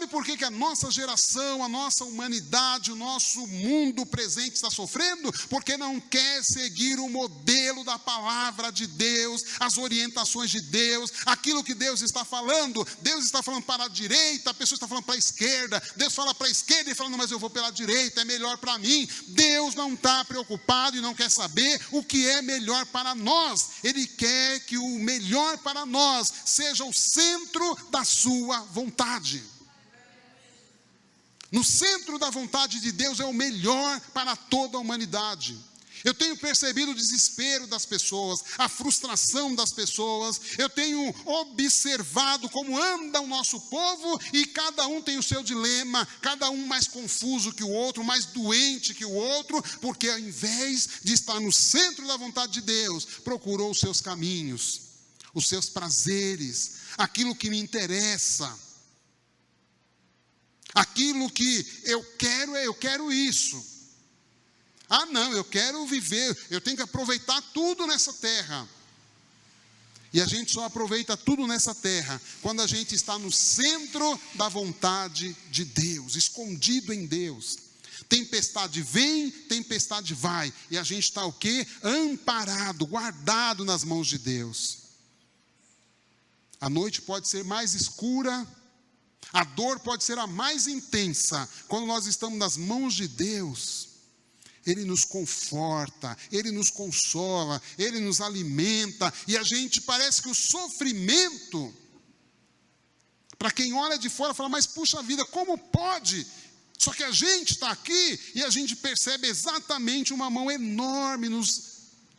Sabe por que a nossa geração, a nossa humanidade, o nosso mundo presente está sofrendo? Porque não quer seguir o modelo da palavra de Deus, as orientações de Deus, aquilo que Deus está falando. Deus está falando para a direita, a pessoa está falando para a esquerda. Deus fala para a esquerda e fala, não, mas eu vou pela direita, é melhor para mim. Deus não está preocupado e não quer saber o que é melhor para nós. Ele quer que o melhor para nós seja o centro da sua vontade. No centro da vontade de Deus é o melhor para toda a humanidade. Eu tenho percebido o desespero das pessoas, a frustração das pessoas. Eu tenho observado como anda o nosso povo e cada um tem o seu dilema, cada um mais confuso que o outro, mais doente que o outro, porque ao invés de estar no centro da vontade de Deus, procurou os seus caminhos, os seus prazeres, aquilo que me interessa. Aquilo que eu quero isso. Ah, não, eu quero viver, eu tenho que aproveitar tudo nessa terra. E a gente só aproveita tudo nessa terra quando a gente está no centro da vontade de Deus, escondido em Deus. Tempestade vem, tempestade vai. E a gente está o quê? Amparado, guardado nas mãos de Deus. A noite pode ser mais escura, a dor pode ser a mais intensa. Quando nós estamos nas mãos de Deus, Ele nos conforta, Ele nos consola, Ele nos alimenta. E a gente parece que o sofrimento, para quem olha de fora, fala, mas puxa vida, como pode? Só que a gente está aqui e a gente percebe exatamente uma mão enorme nos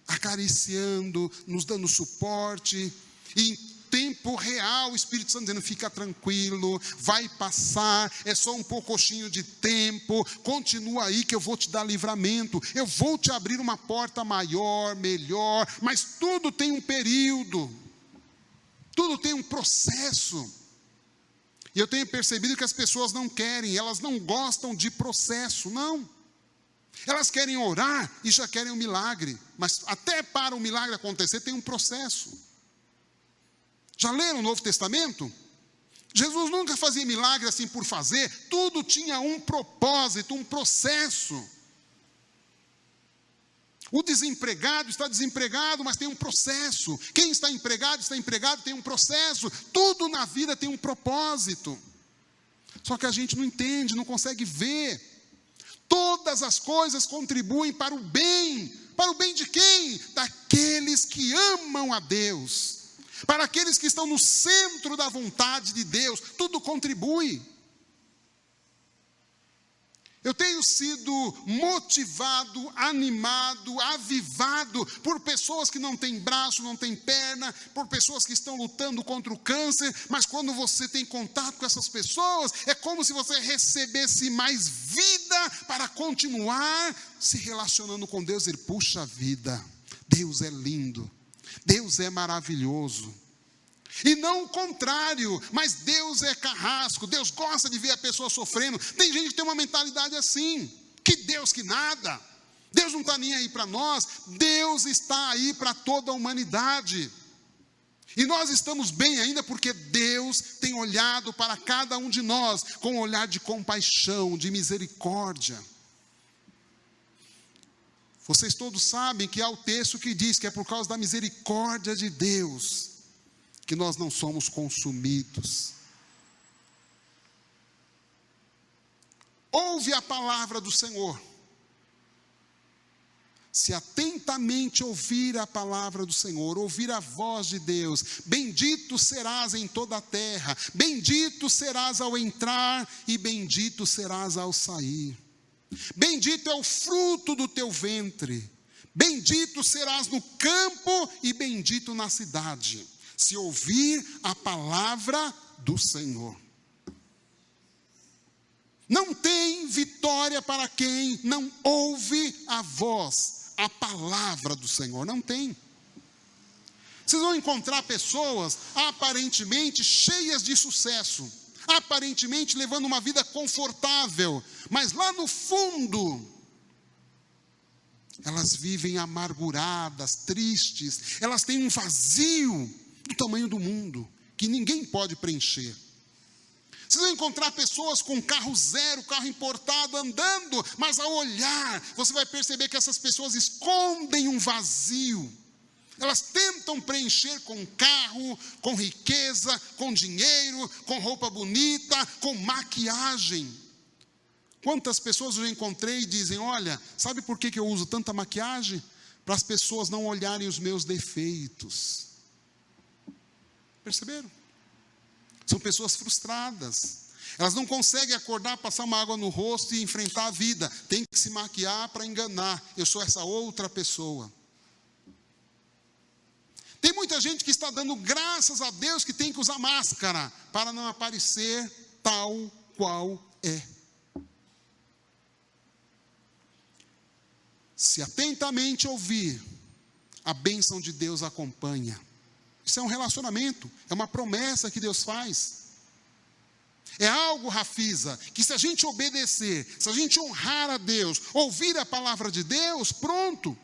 acariciando, nos dando suporte. E em tempo real, o Espírito Santo dizendo, fica tranquilo, vai passar, é só um pouquinho de tempo, continua aí que eu vou te dar livramento, eu vou te abrir uma porta maior, melhor, mas tudo tem um período, tudo tem um processo. E eu tenho percebido que as pessoas não querem, elas não gostam de processo, não. Elas querem orar e já querem um milagre, mas até para o milagre acontecer tem um processo. Já leram o Novo Testamento? Jesus nunca fazia milagre assim por fazer, tudo tinha um propósito, um processo. O desempregado está desempregado, mas tem um processo. Quem está empregado, tem um processo. Tudo na vida tem um propósito. Só que a gente não entende, não consegue ver. Todas as coisas contribuem para o bem. Para o bem de quem? Daqueles que amam a Deus. Para aqueles que estão no centro da vontade de Deus, tudo contribui. Eu tenho sido motivado, animado, avivado por pessoas que não têm braço, não têm perna, por pessoas que estão lutando contra o câncer, mas quando você tem contato com essas pessoas, é como se você recebesse mais vida para continuar se relacionando com Deus. E puxa vida, Deus é lindo. Deus é maravilhoso. E não o contrário, mas Deus é carrasco, Deus gosta de ver a pessoa sofrendo. Tem gente que tem uma mentalidade assim, que Deus que nada, Deus não está nem aí para nós, Deus está aí para toda a humanidade. E nós estamos bem ainda porque Deus tem olhado para cada um de nós com um olhar de compaixão, de misericórdia. Vocês todos sabem que há o texto que diz que é por causa da misericórdia de Deus que nós não somos consumidos. Ouve a palavra do Senhor. Se atentamente ouvir a palavra do Senhor, ouvir a voz de Deus, bendito serás em toda a terra, bendito serás ao entrar e bendito serás ao sair. Bendito é o fruto do teu ventre, bendito serás no campo e bendito na cidade, se ouvir a palavra do Senhor. Não tem vitória para quem não ouve a voz, a palavra do Senhor, não tem. Vocês vão encontrar pessoas aparentemente cheias de sucesso, aparentemente levando uma vida confortável, mas lá no fundo, elas vivem amarguradas, tristes, elas têm um vazio do tamanho do mundo, que ninguém pode preencher. Vocês vão encontrar pessoas com carro zero, carro importado, andando, mas ao olhar, você vai perceber que essas pessoas escondem um vazio. Elas tentam preencher com carro, com riqueza, com dinheiro, com roupa bonita, com maquiagem. Quantas pessoas eu já encontrei e dizem, olha, sabe por que eu uso tanta maquiagem? Para as pessoas não olharem os meus defeitos. Perceberam? São pessoas frustradas. Elas não conseguem acordar, passar uma água no rosto e enfrentar a vida. Tem que se maquiar para enganar. Eu sou essa outra pessoa. Tem muita gente que está dando graças a Deus que tem que usar máscara para não aparecer tal qual é. Se atentamente ouvir, a bênção de Deus acompanha. Isso é um relacionamento, é uma promessa que Deus faz. É algo, Rafisa, que se a gente obedecer, se a gente honrar a Deus, ouvir a palavra de Deus, pronto.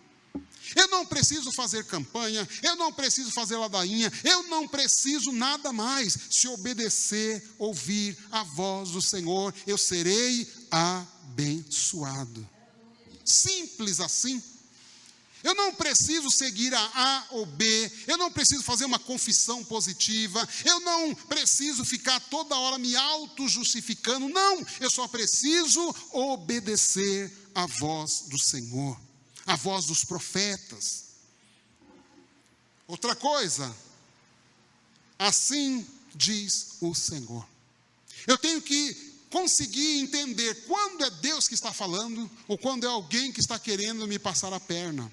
Eu não preciso fazer campanha, eu não preciso fazer ladainha, eu não preciso nada mais. Se obedecer, ouvir a voz do Senhor, eu serei abençoado. Simples assim. Eu não preciso seguir a ou B, eu não preciso fazer uma confissão positiva, eu não preciso ficar toda hora me auto-justificando, não, eu só preciso obedecer a voz do Senhor, a voz dos profetas. Outra coisa, assim diz o Senhor. Eu tenho que conseguir entender quando é Deus que está falando, ou quando é alguém que está querendo me passar a perna.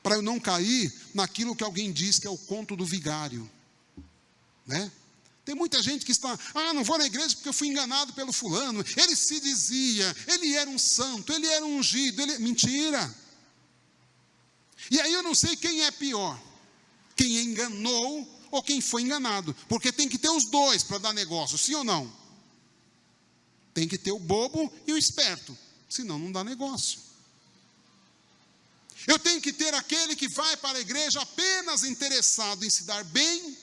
Para eu não cair naquilo que alguém diz que é o conto do vigário, né? Tem muita gente que está, não vou na igreja porque eu fui enganado pelo fulano, ele se dizia, ele era um santo, ele era um ungido, mentira. E aí eu não sei quem é pior, quem enganou ou quem foi enganado, porque tem que ter os dois para dar negócio, sim ou não? Tem que ter o bobo e o esperto, senão não dá negócio. Eu tenho que ter aquele que vai para a igreja apenas interessado em se dar bem,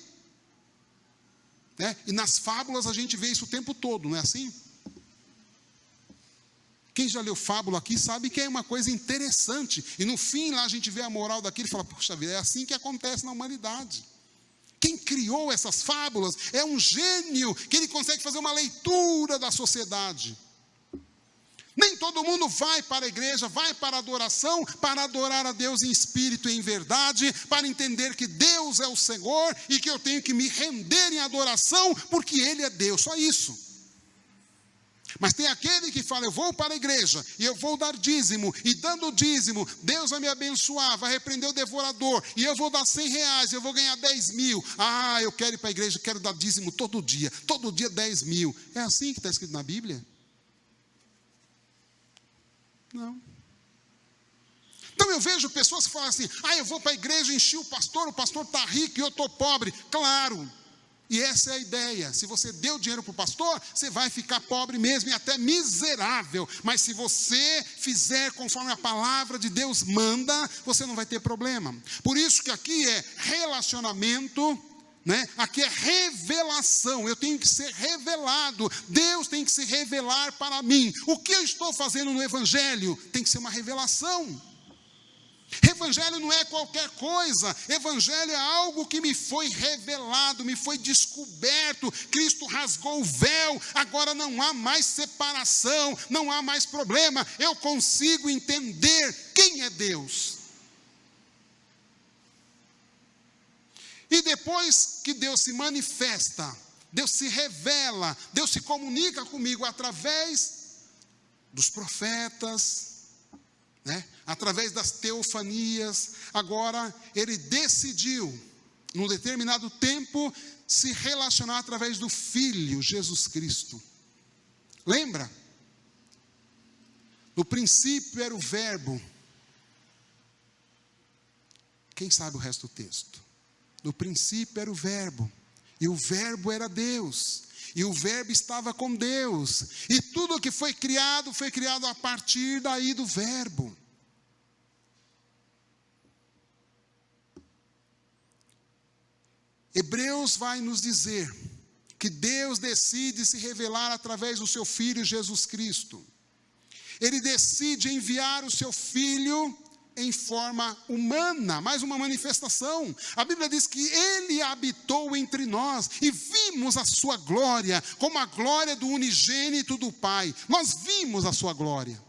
né? E nas fábulas a gente vê isso o tempo todo, não é assim? Quem já leu fábula aqui sabe que é uma coisa interessante, e no fim lá a gente vê a moral daquilo e fala, puxa vida, é assim que acontece na humanidade. Quem criou essas fábulas é um gênio, que ele consegue fazer uma leitura da sociedade. Nem todo mundo vai para a igreja, vai para a adoração, para adorar a Deus em espírito e em verdade, para entender que Deus é o Senhor e que eu tenho que me render em adoração, porque Ele é Deus, só isso. Mas tem aquele que fala, eu vou para a igreja, e eu vou dar dízimo, e dando dízimo, Deus vai me abençoar, vai repreender o devorador, e eu vou dar R$100, eu vou ganhar 10 mil. Eu quero ir para a igreja, quero dar dízimo todo dia 10 mil. É assim que está escrito na Bíblia? Não. Então eu vejo pessoas que falam assim, eu vou para a igreja, enchi o pastor está rico e eu estou pobre. Claro, e essa é a ideia. Se você deu dinheiro para o pastor, você vai ficar pobre mesmo e até miserável. Mas se você fizer conforme a palavra de Deus manda, você não vai ter problema. Por isso que aqui é relacionamento, né? Aqui é revelação, eu tenho que ser revelado, Deus tem que se revelar para mim. O que eu estou fazendo no Evangelho tem que ser uma revelação. Evangelho não é qualquer coisa, Evangelho é algo que me foi revelado, me foi descoberto. Cristo rasgou o véu, agora não há mais separação, não há mais problema, eu consigo entender quem é Deus. E depois que Deus se manifesta, Deus se revela, Deus se comunica comigo através dos profetas, né? Através das teofanias. Agora, Ele decidiu, num determinado tempo, se relacionar através do Filho, Jesus Cristo. Lembra? No princípio era o Verbo. Quem sabe o resto do texto? No princípio era o Verbo, e o Verbo era Deus, e o Verbo estava com Deus, e tudo o que foi criado a partir daí do Verbo. Hebreus vai nos dizer que Deus decide se revelar através do seu Filho Jesus Cristo. Ele decide enviar o seu Filho em forma humana, mais uma manifestação. A Bíblia diz que Ele habitou entre nós e vimos a sua glória, como a glória do unigênito do Pai. Nós vimos a sua glória.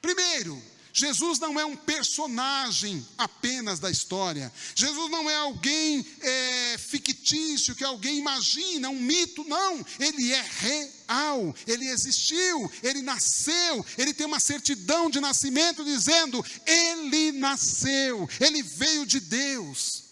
Primeiro, Jesus não é um personagem apenas da história. Jesus não é alguém fictício, que alguém imagina, um mito. Não, Ele é real. Ele existiu, Ele nasceu. Ele tem uma certidão de nascimento dizendo: Ele nasceu, Ele veio de Deus.